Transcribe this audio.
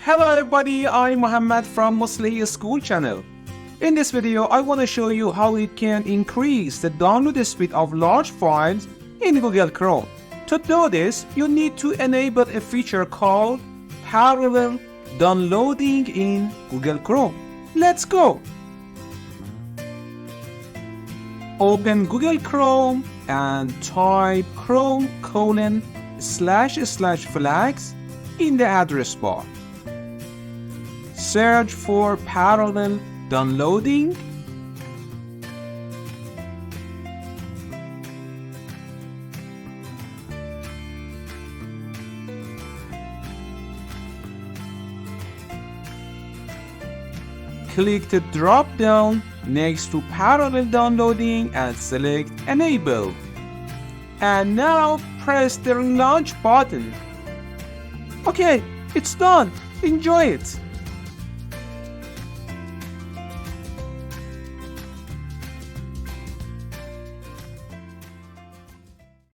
Hello everybody, I'm Muhammad from moslehischool channel. In this video, I want to show you how you can increase the download speed of large files in Google Chrome. To do this, you need to enable a feature called parallel downloading in Google Chrome. Let's go! Open Google Chrome and type chrome://flags in the address bar. Search for parallel downloading. Click the drop down next to parallel downloading and select enable. And now press the launch button. Okay, it's done. Enjoy it.